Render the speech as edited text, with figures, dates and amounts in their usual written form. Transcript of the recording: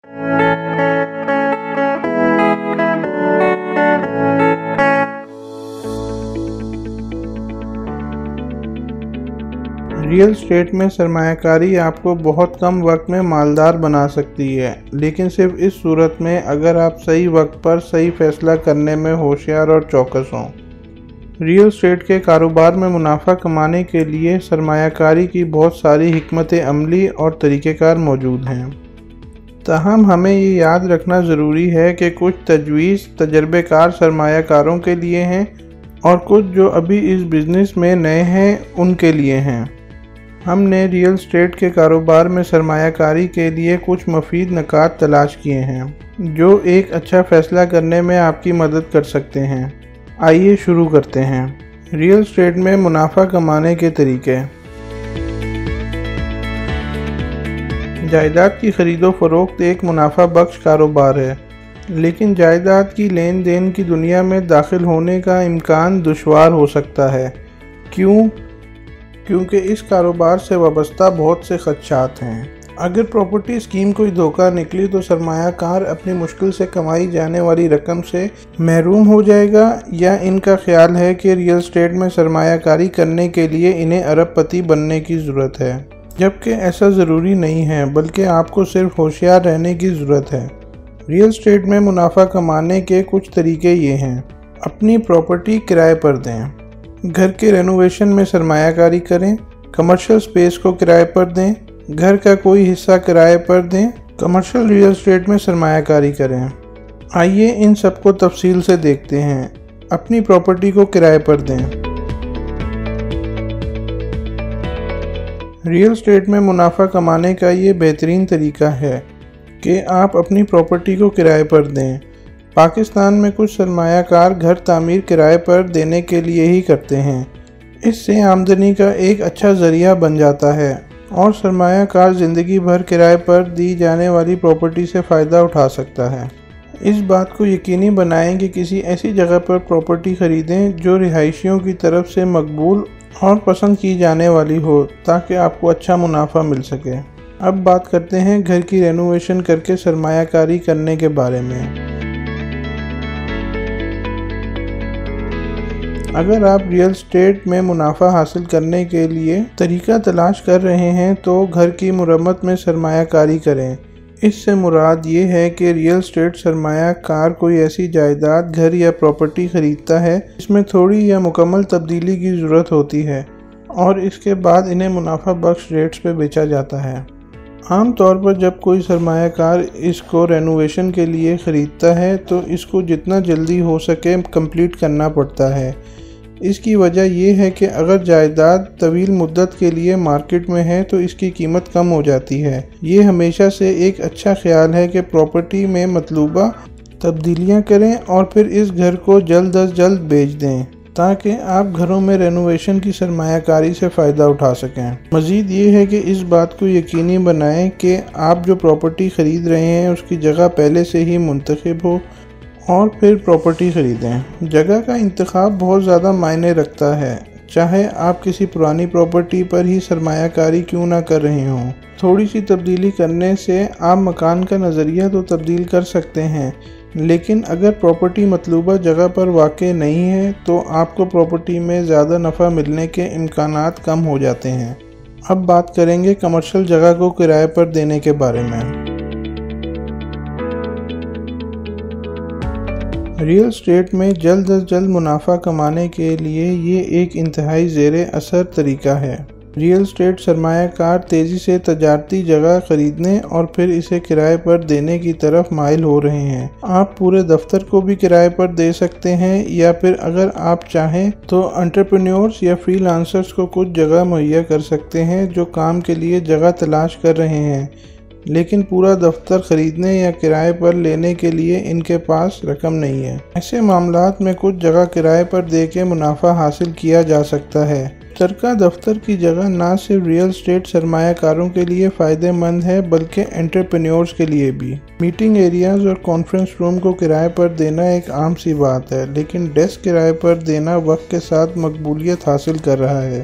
Real estate میں سرمایہ کاری آپ کو بہت کم وقت میں مالدار بنا سکتی ہے، لیکن صرف اس صورت میں اگر آپ صحیح وقت پر صحیح فیصلہ کرنے میں ہوشیار اور چوکس ہوں۔ ریئل اسٹیٹ کے کاروبار میں منافع کمانے کے لیے سرمایہ کاری کی بہت ساری حکمت عملی اور طریقہ کار موجود ہیں۔ تاہم ہمیں یہ یاد رکھنا ضروری ہے کہ کچھ تجویز تجربہ کار سرمایہ کاروں کے لیے ہیں اور کچھ جو ابھی اس بزنس میں نئے ہیں ان کے لیے ہیں۔ ہم نے ریئل اسٹیٹ کے کاروبار میں سرمایہ کاری کے لیے کچھ مفید نکات تلاش کیے ہیں جو ایک اچھا فیصلہ کرنے میں آپ کی مدد کر سکتے ہیں۔ آئیے شروع کرتے ہیں۔ ریئل اسٹیٹ میں منافع کمانے کے طریقے۔ جائیداد کی خرید و فروخت ایک منافع بخش کاروبار ہے، لیکن جائیداد کی لین دین کی دنیا میں داخل ہونے کا امکان دشوار ہو سکتا ہے۔ کیونکہ اس کاروبار سے وابستہ بہت سے خدشات ہیں۔ اگر پراپرٹی اسکیم کوئی دھوکہ نکلی تو سرمایہ کار اپنی مشکل سے کمائی جانے والی رقم سے محروم ہو جائے گا، یا ان کا خیال ہے کہ ریئل اسٹیٹ میں سرمایہ کاری کرنے کے لیے انہیں ارب پتی بننے کی ضرورت ہے، جبکہ ایسا ضروری نہیں ہے، بلکہ آپ کو صرف ہوشیار رہنے کی ضرورت ہے۔ ریئل اسٹیٹ میں منافع کمانے کے کچھ طریقے یہ ہیں۔ اپنی پراپرٹی کرائے پر دیں۔ گھر کے رینوویشن میں سرمایہ کاری کریں۔ کمرشل سپیس کو کرائے پر دیں۔ گھر کا کوئی حصہ کرائے پر دیں۔ کمرشل ریئل اسٹیٹ میں سرمایہ کاری کریں۔ آئیے ان سب کو تفصیل سے دیکھتے ہیں۔ اپنی پراپرٹی کو کرائے پر دیں۔ ریئل اسٹیٹ میں منافع کمانے کا یہ بہترین طریقہ ہے کہ آپ اپنی پراپرٹی کو کرائے پر دیں۔ پاکستان میں کچھ سرمایہ کار گھر تعمیر کرائے پر دینے کے لیے ہی کرتے ہیں۔ اس سے آمدنی کا ایک اچھا ذریعہ بن جاتا ہے اور سرمایہ کار زندگی بھر کرائے پر دی جانے والی پراپرٹی سے فائدہ اٹھا سکتا ہے۔ اس بات کو یقینی بنائیں کہ کسی ایسی جگہ پر پراپرٹی خریدیں جو رہائشیوں کی طرف سے مقبول اور پسند کی جانے والی ہو، تاکہ آپ کو اچھا منافع مل سکے۔ اب بات کرتے ہیں گھر کی رینوویشن کر کے سرمایہ کاری کرنے کے بارے میں۔ اگر آپ ریئل اسٹیٹ میں منافع حاصل کرنے کے لیے طریقہ تلاش کر رہے ہیں تو گھر کی مرمت میں سرمایہ کاری کریں۔ اس سے مراد یہ ہے کہ ریئل اسٹیٹ سرمایہ کار کوئی ایسی جائیداد، گھر یا پراپرٹی خریدتا ہے جس میں تھوڑی یا مکمل تبدیلی کی ضرورت ہوتی ہے اور اس کے بعد انہیں منافع بخش ریٹس پہ بیچا جاتا ہے۔ عام طور پر جب کوئی سرمایہ کار اس کو رینوویشن کے لیے خریدتا ہے تو اس کو جتنا جلدی ہو سکے کمپلیٹ کرنا پڑتا ہے۔ اس کی وجہ یہ ہے کہ اگر جائیداد طویل مدت کے لیے مارکیٹ میں ہے تو اس کی قیمت کم ہو جاتی ہے۔ یہ ہمیشہ سے ایک اچھا خیال ہے کہ پراپرٹی میں مطلوبہ تبدیلیاں کریں اور پھر اس گھر کو جلد از جلد بیچ دیں تاکہ آپ گھروں میں رینوویشن کی سرمایہ کاری سے فائدہ اٹھا سکیں۔ مزید یہ ہے کہ اس بات کو یقینی بنائیں کہ آپ جو پراپرٹی خرید رہے ہیں اس کی جگہ پہلے سے ہی منتخب ہو اور پھر پراپرٹی خریدیں۔ جگہ کا انتخاب بہت زیادہ معنی رکھتا ہے، چاہے آپ کسی پرانی پراپرٹی پر ہی سرمایہ کاری کیوں نہ کر رہے ہوں۔ تھوڑی سی تبدیلی کرنے سے آپ مکان کا نظریہ تو تبدیل کر سکتے ہیں، لیکن اگر پراپرٹی مطلوبہ جگہ پر واقع نہیں ہے تو آپ کو پراپرٹی میں زیادہ نفع ملنے کے امکانات کم ہو جاتے ہیں۔ اب بات کریں گے کمرشل جگہ کو کرائے پر دینے کے بارے میں۔ ریئل اسٹیٹ میں جلد از جلد منافع کمانے کے لیے یہ ایک انتہائی زیر اثر طریقہ ہے۔ ریئل اسٹیٹ سرمایہ کار تیزی سے تجارتی جگہ خریدنے اور پھر اسے کرائے پر دینے کی طرف مائل ہو رہے ہیں۔ آپ پورے دفتر کو بھی کرائے پر دے سکتے ہیں، یا پھر اگر آپ چاہیں تو انٹرپرینیورز یا فری لانسرز کو کچھ جگہ مہیا کر سکتے ہیں جو کام کے لیے جگہ تلاش کر رہے ہیں، لیکن پورا دفتر خریدنے یا کرائے پر لینے کے لیے ان کے پاس رقم نہیں ہے۔ ایسے معاملات میں کچھ جگہ کرائے پر دے کے منافع حاصل کیا جا سکتا ہے۔ مشترکہ دفتر کی جگہ نہ صرف ریئل اسٹیٹ سرمایہ کاروں کے لیے فائدہ مند ہے بلکہ انٹرپرینیورز کے لیے بھی۔ میٹنگ ایریاز اور کانفرنس روم کو کرائے پر دینا ایک عام سی بات ہے، لیکن ڈیسک کرائے پر دینا وقت کے ساتھ مقبولیت حاصل کر رہا ہے۔